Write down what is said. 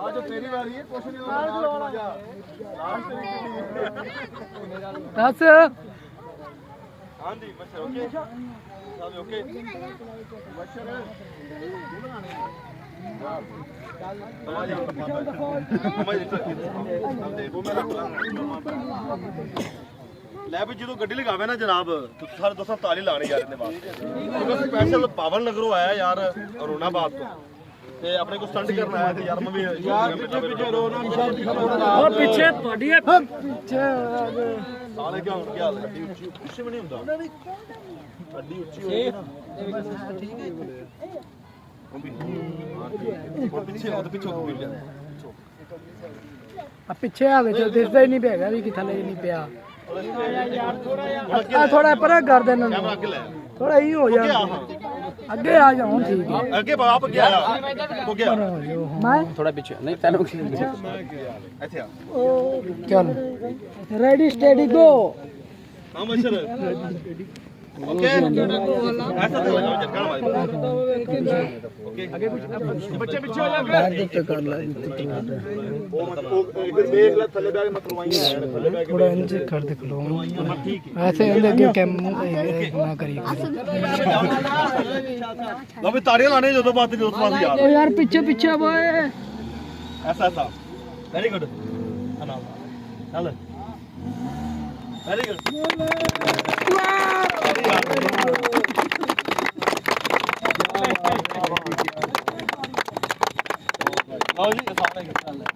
आज तेरी बारी है कुछ नहीं होगा जा लास्ट तेरी दस हां जी बस ओके सब ओके बशर ਲੈ ਵੀ ਜਦੋਂ ਗੱਡੀ ਲਗਾਵੇ ਨਾ ਜਨਾਬ ਸਾਰੇ ਦੋਸਤਾਂ ਤਾਲੀ ਲਾਣੀ ਯਾਰ ਇਹਨੇ ਬਾਅਦ ਸਪੈਸ਼ਲ ਪਾਵਨ ਨਗਰੋਂ ਆਇਆ ਯਾਰ ਅਰੋਨਾਬਾਦ ਤੋਂ ਤੇ ਆਪਣੇ ਕੋ ਸਟੰਟ ਕਰਨ ਆਇਆ ਤੇ ਯਾਰ ਮੈਂ ਵੀ ਯਾਰ ਪਿੱਛੇ ਰੋ ਨਾ ਉਹ ਪਿੱਛੇ ਤੁਹਾਡੀ ਹੈ ਪਿੱਛੇ ਸਾਲੇ ਕਿਉਂ ਕੀ ਹਾਲ ਗੱਡੀ ਉੱਚੀ ਪਿੱਛੇ ਵੀ ਨਹੀਂ ਹੁੰਦਾ ਗੱਡੀ ਉੱਚੀ ਹੋਈ ਨਾ ਠੀਕ ਹੈ ਉਹ ਪਿੱਛੇ ਉਹ ਪਿੱਛੇ ਹੋ ਗਿਆ ਆ ਪਿੱਛੇ ਆ ਵਿੱਚ ਦਿਸਦਾ ਹੀ ਨਹੀਂ ਪਿਆ ਵੀ ਕਿ ਥੱਲੇ ਨਹੀਂ ਪਿਆ ਆ ਥੋੜਾ ਪਰਾਂ ਕਰ ਦੇ ਇਹਨਾਂ ਨੂੰ ਥੋੜਾ ਹੀ ਹੋ ਜਾ ਅੱਗੇ ਆ ਜਾ ਹੁਣ ਠੀਕ ਹੈ ਅੱਗੇ ਬਾਪ ਗਿਆ ਹੋ ਗਿਆ ਮੈਂ ਥੋੜਾ ਪਿੱਛੇ ਨਹੀਂ ਤੈਨੂੰ ਇੱਥੇ ਆ ਚੱਲ ਰੈਡੀ ਸਟੈਡੀ ਗੋ ਹਾਂ ਮਸ਼ਰ ओके ऐसा तो हो जाओ जगह भाई ओके आगे बच्चे पीछे हो जाओ बैठ दे तो कर ले वो इधर देख ले थल्ले बैग मत करवाइए थल्ले बैग थोड़ा इनसे कर दे खलो ठीक है ऐसे इधर के कैम ना करिए लो भी ताड़ियां लाने जो तो बात जो तो बात यार ओ यार पीछे पीछे बोए ऐसा ऐसा वेरी गुड अनाल चल वेरी गुड आओ जी सारे